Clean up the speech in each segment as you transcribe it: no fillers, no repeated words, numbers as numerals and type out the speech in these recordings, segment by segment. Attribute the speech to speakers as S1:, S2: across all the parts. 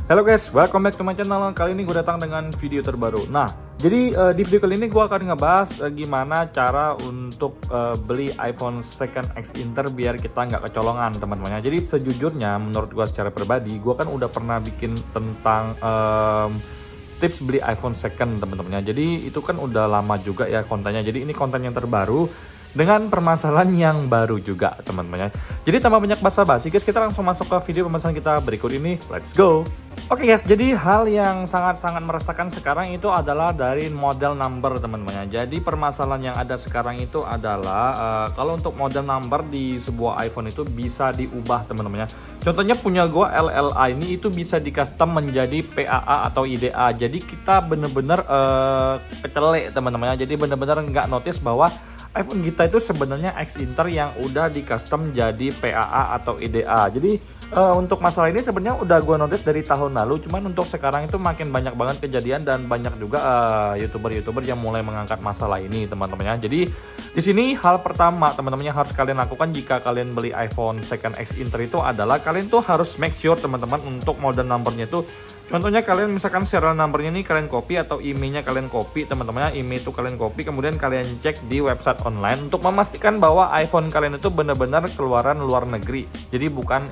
S1: Halo guys, welcome back to my channel. Kali ini gue datang dengan video terbaru. Nah, jadi di video kali ini gue akan ngebahas gimana cara untuk beli iPhone 2X Inter biar kita nggak kecolongan teman-teman. Jadi sejujurnya menurut gue secara pribadi, gue kan udah pernah bikin tentang tips beli iPhone 2 teman-teman. Jadi itu kan udah lama juga ya kontennya. Jadi ini konten yang terbaru dengan permasalahan yang baru juga teman-teman. Jadi tanpa banyak basa-basi guys, kita langsung masuk ke video pembahasan kita berikut ini. Let's go. Oke guys, jadi hal yang sangat-sangat meresahkan sekarang itu adalah dari model number teman-teman. Jadi permasalahan yang ada sekarang itu adalah kalau untuk model number di sebuah iPhone itu bisa diubah teman-teman. Contohnya punya gue LLA ini itu bisa di custom menjadi PAA atau IDA. Jadi kita bener-bener kecelek teman-teman. Jadi bener-bener nggak notice bahwa iPhone kita itu sebenarnya X Inter yang udah di custom jadi PAA atau IDA. Jadi untuk masalah ini sebenarnya udah gue notice dari tahun lalu, cuman untuk sekarang itu makin banyak banget kejadian dan banyak juga youtuber-youtuber yang mulai mengangkat masalah ini teman-teman. Jadi di sini hal pertama teman-teman yang harus kalian lakukan jika kalian beli iPhone 2X Inter itu adalah kalian tuh harus make sure teman-teman untuk model numbernya itu. Contohnya kalian misalkan serial numbernya ini kalian copy atau emailnya kalian copy teman-teman. Email itu kalian copy, kemudian kalian cek di website online untuk memastikan bahwa iPhone kalian itu benar-benar keluaran luar negeri. Jadi bukan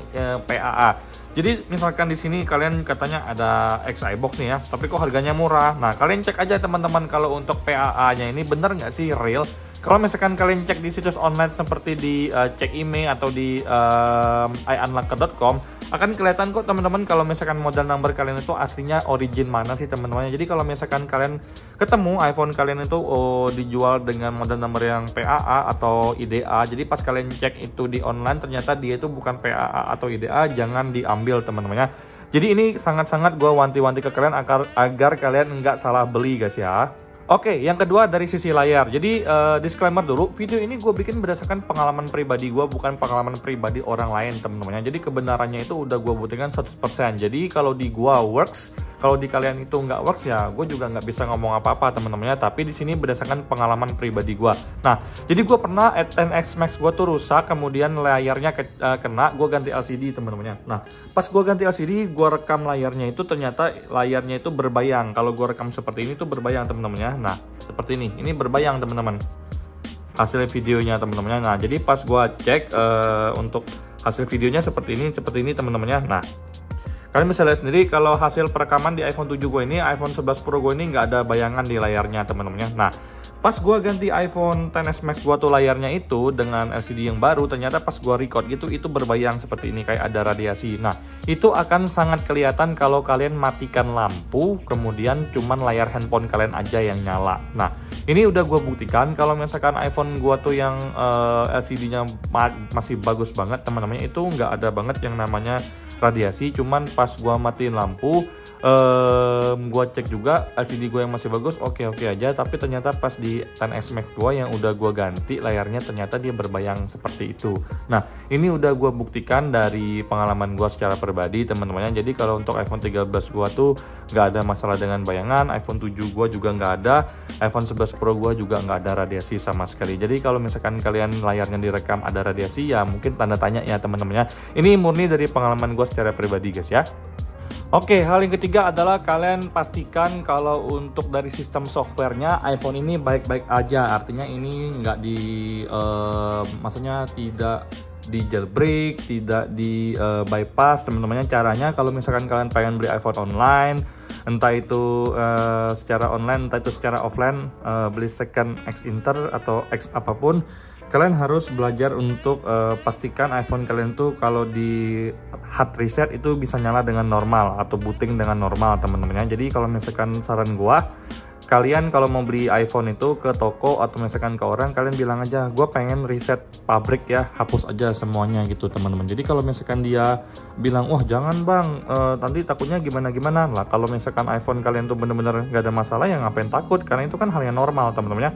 S1: PAA. Jadi misalkan di sini kalian katanya ada X-iBox nih ya, tapi kok harganya murah. Nah, kalian cek aja teman-teman kalau untuk PAA-nya ini benar nggak sih real. Kalau misalkan kalian cek di situs online seperti di cek email atau di iunlocker.com, akan kelihatan kok teman-teman kalau misalkan model number kalian itu aslinya origin mana sih teman-teman. Jadi kalau misalkan kalian ketemu iPhone kalian itu dijual dengan model number yang PAA atau IDA, jadi pas kalian cek itu di online ternyata dia itu bukan PAA atau IDA, jangan diambil teman-teman. Jadi ini sangat-sangat gue wanti-wanti ke kalian agar kalian nggak salah beli guys ya. Oke, yang kedua dari sisi layar. Jadi disclaimer dulu, video ini gue bikin berdasarkan pengalaman pribadi gue, bukan pengalaman pribadi orang lain teman-teman. Jadi kebenarannya itu udah gue buktikan 100%. Jadi kalau di gue works, kalau di kalian itu nggak works ya gue juga nggak bisa ngomong apa-apa teman-teman. Tapi di sini berdasarkan pengalaman pribadi gue. Nah, jadi gue pernah XS Max gue tuh rusak, kemudian layarnya kena, gue ganti LCD teman-teman. Nah, pas gue ganti LCD, gue rekam layarnya itu ternyata layarnya itu berbayang. Kalau gue rekam seperti ini tuh berbayang teman-teman. Nah, seperti ini berbayang teman-teman hasil videonya teman-teman. Nah, jadi pas gua cek untuk hasil videonya seperti ini teman-teman. Nah, kalian bisa lihat sendiri kalau hasil perekaman di iPhone 7 gue ini, iPhone 11 Pro gue ini nggak ada bayangan di layarnya teman-teman. Nah, pas gue ganti iPhone XS Max gue tuh layarnya itu dengan LCD yang baru, ternyata pas gue record gitu itu berbayang seperti ini, kayak ada radiasi. Nah, itu akan sangat kelihatan kalau kalian matikan lampu, kemudian cuman layar handphone kalian aja yang nyala. Nah, ini udah gue buktikan kalau misalkan iPhone gue tuh yang LCD-nya masih bagus banget teman-teman, itu nggak ada banget yang namanya radiasi. Cuman pas gue matiin lampu, gue cek juga LCD gue yang masih bagus, oke aja, tapi ternyata pas di XS Max gue yang udah gue ganti layarnya ternyata dia berbayang seperti itu. Nah, ini udah gue buktikan dari pengalaman gue secara pribadi teman-teman. Jadi kalau untuk iPhone 13 gue tuh nggak ada masalah dengan bayangan, iPhone 7 gue juga nggak ada, iPhone 11 Pro gue juga nggak ada radiasi sama sekali. Jadi kalau misalkan kalian layarnya direkam ada radiasi, ya mungkin tanda tanya ya teman-teman. Ini murni dari pengalaman gue secara pribadi guys ya. Oke, hal yang ketiga adalah kalian pastikan kalau untuk dari sistem softwarenya iPhone ini baik-baik aja. Artinya ini nggak maksudnya tidak di jailbreak, tidak di bypass teman-teman. Caranya kalau misalkan kalian pengen beli iPhone online, entah itu secara online, entah itu secara offline, beli second X Inter atau X apapun, kalian harus belajar untuk pastikan iPhone kalian tuh kalau di hard reset itu bisa nyala dengan normal atau booting dengan normal teman-teman. Jadi kalau misalkan saran gua, kalian kalau mau beli iPhone itu ke toko atau misalkan ke orang, kalian bilang aja gue pengen reset pabrik ya, hapus aja semuanya gitu teman-teman. Jadi kalau misalkan dia bilang wah jangan bang, nanti takutnya gimana lah, kalau misalkan iPhone kalian tuh bener-bener nggak ada masalah, ya ngapain takut, karena itu kan hal yang normal teman-teman.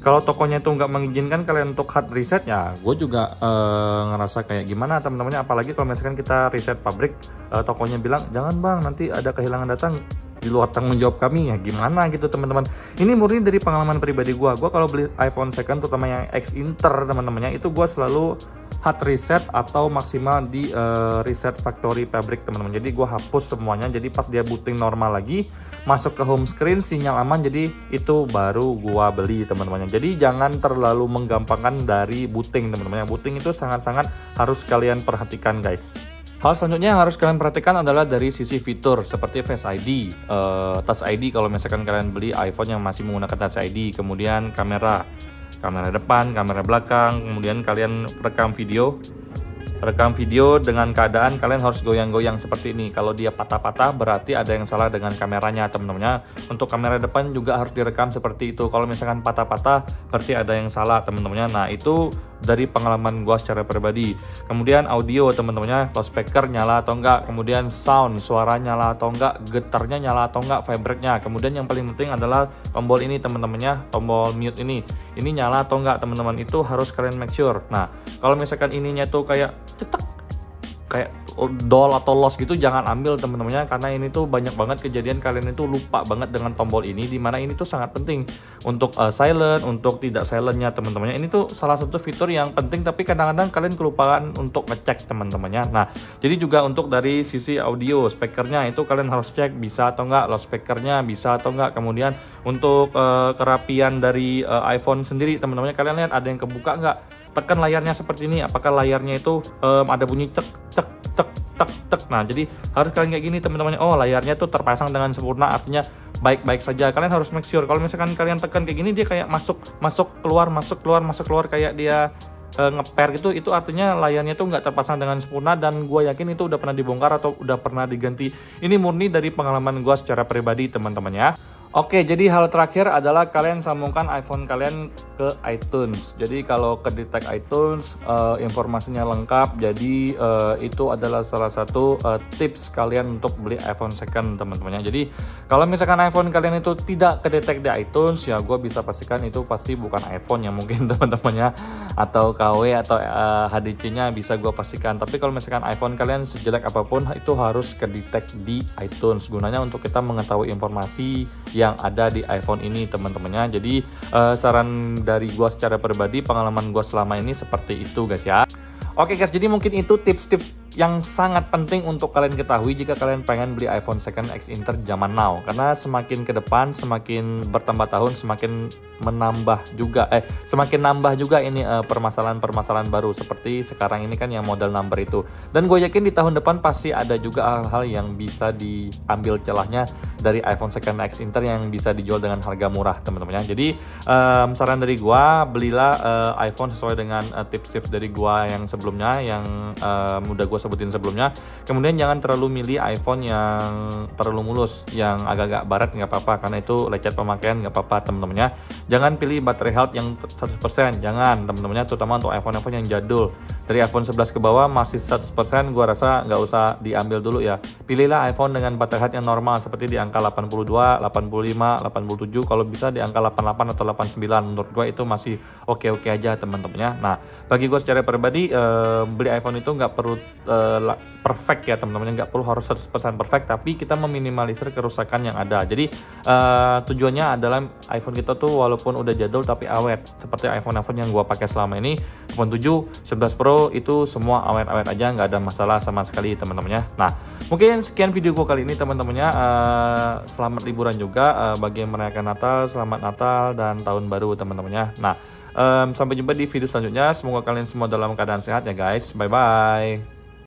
S1: Kalau tokonya itu nggak mengizinkan kalian untuk hard reset, ya gue juga ngerasa kayak gimana teman-teman. Apalagi kalau misalkan kita reset pabrik, tokonya bilang jangan bang nanti ada kehilangan data, di luar tanggung jawab kami ya gimana gitu teman-teman. Ini murni dari pengalaman pribadi gue kalau beli iPhone second terutama yang X Inter teman-temannya, itu gue selalu hard reset atau maksimal di reset factory pabrik teman-teman. Jadi gue hapus semuanya, jadi pas dia booting normal lagi masuk ke home screen sinyal aman, jadi itu baru gue beli teman-teman. Jadi jangan terlalu menggampangkan dari booting teman-teman. Booting itu sangat-sangat harus kalian perhatikan guys. Hal selanjutnya yang harus kalian perhatikan adalah dari sisi fitur seperti Face ID, Touch ID kalau misalkan kalian beli iPhone yang masih menggunakan Touch ID, kemudian kamera depan, kamera belakang, kemudian kalian rekam video dengan keadaan kalian harus goyang-goyang seperti ini. Kalau dia patah-patah berarti ada yang salah dengan kameranya teman-teman. Untuk kamera depan juga harus direkam seperti itu. Kalau misalkan patah-patah berarti ada yang salah teman-teman. Nah itu dari pengalaman gua secara pribadi. Kemudian audio teman-teman, loudspeaker nyala atau enggak, kemudian sound, suara nyala atau enggak, getarnya nyala atau enggak, vibrate-nya. Kemudian yang paling penting adalah tombol ini teman-teman, tombol mute ini nyala atau enggak teman-teman, itu harus kalian make sure. Nah kalau misalkan ininya tuh kayak cetek kayak dol atau loss gitu, jangan ambil teman-temannya, karena ini tuh banyak banget kejadian kalian itu lupa banget dengan tombol ini, dimana ini tuh sangat penting untuk silent, untuk tidak silentnya teman-temannya. Ini tuh salah satu fitur yang penting, tapi kadang-kadang kalian kelupaan untuk ngecek teman-temannya. Nah jadi juga untuk dari sisi audio, speakernya itu kalian harus cek bisa atau enggak, loudspeakernya bisa atau enggak. Kemudian untuk kerapian dari iPhone sendiri teman-temannya, kalian lihat ada yang kebuka enggak, tekan layarnya seperti ini, apakah layarnya itu ada bunyi cek cek cek cek cek. Nah jadi harus kalian kayak gini teman-teman. Oh layarnya tuh terpasang dengan sempurna, artinya baik-baik saja. Kalian harus make sure. Kalau misalkan kalian tekan kayak gini, dia kayak masuk keluar kayak dia ngeper gitu, itu artinya layarnya tuh nggak terpasang dengan sempurna, dan gue yakin itu udah pernah dibongkar atau udah pernah diganti. Ini murni dari pengalaman gue secara pribadi teman-teman ya. Oke, jadi hal terakhir adalah kalian sambungkan iPhone kalian ke iTunes. Jadi kalau ke detect iTunes, informasinya lengkap. Jadi itu adalah salah satu tips kalian untuk beli iPhone second teman-temannya. Jadi kalau misalkan iPhone kalian itu tidak kedetek di iTunes, ya gue bisa pastikan itu pasti bukan iPhone ya mungkin teman-temannya, atau KW atau HDC-nya bisa gue pastikan. Tapi kalau misalkan iPhone kalian sejelek apapun, itu harus kedetek di iTunes, gunanya untuk kita mengetahui informasi yang ada di iPhone ini teman-temannya. Jadi saran dari gua secara pribadi, pengalaman gua selama ini seperti itu guys ya. Oke guys, jadi mungkin itu tips-tips yang sangat penting untuk kalian ketahui jika kalian pengen beli iPhone second X Inter zaman now. Karena semakin ke depan, semakin bertambah tahun, semakin nambah juga ini permasalahan-permasalahan baru seperti sekarang ini kan yang model number itu. Dan gue yakin di tahun depan pasti ada juga hal-hal yang bisa diambil celahnya dari iPhone second X Inter yang bisa dijual dengan harga murah teman-teman. Jadi saran dari gue, belilah iPhone sesuai dengan tips-tips dari gue yang sebelumnya, yang udah gue sebutin sebelumnya. Kemudian jangan terlalu milih iPhone yang terlalu mulus, yang agak-agak barat nggak apa-apa, karena itu lecet pemakaian nggak apa-apa teman-temannya. Jangan pilih baterai health yang 100%, jangan teman-temannya, terutama untuk iPhone yang jadul. Dari iPhone 11 ke bawah masih 100%, gua rasa nggak usah diambil dulu ya. Pilihlah iPhone dengan baterai health yang normal seperti di angka 82, 85, 87, kalau bisa di angka 88 atau 89. Menurut gua itu masih oke-oke aja teman-temannya. Nah, bagi gua secara pribadi beli iPhone itu nggak perlu perfect ya teman-teman, nggak perlu harus 100% perfect, tapi kita meminimalisir kerusakan yang ada. Jadi tujuannya adalah iPhone kita tuh walaupun udah jadul tapi awet, seperti iPhone yang gua pakai selama ini, iPhone 7, 11 Pro itu semua awet-awet aja, nggak ada masalah sama sekali teman-temannya. Nah mungkin sekian video gua kali ini teman-temannya. Selamat liburan juga bagi yang merayakan Natal, selamat Natal dan tahun baru teman-temannya. Nah sampai jumpa di video selanjutnya, semoga kalian semua dalam keadaan sehat ya guys, bye bye.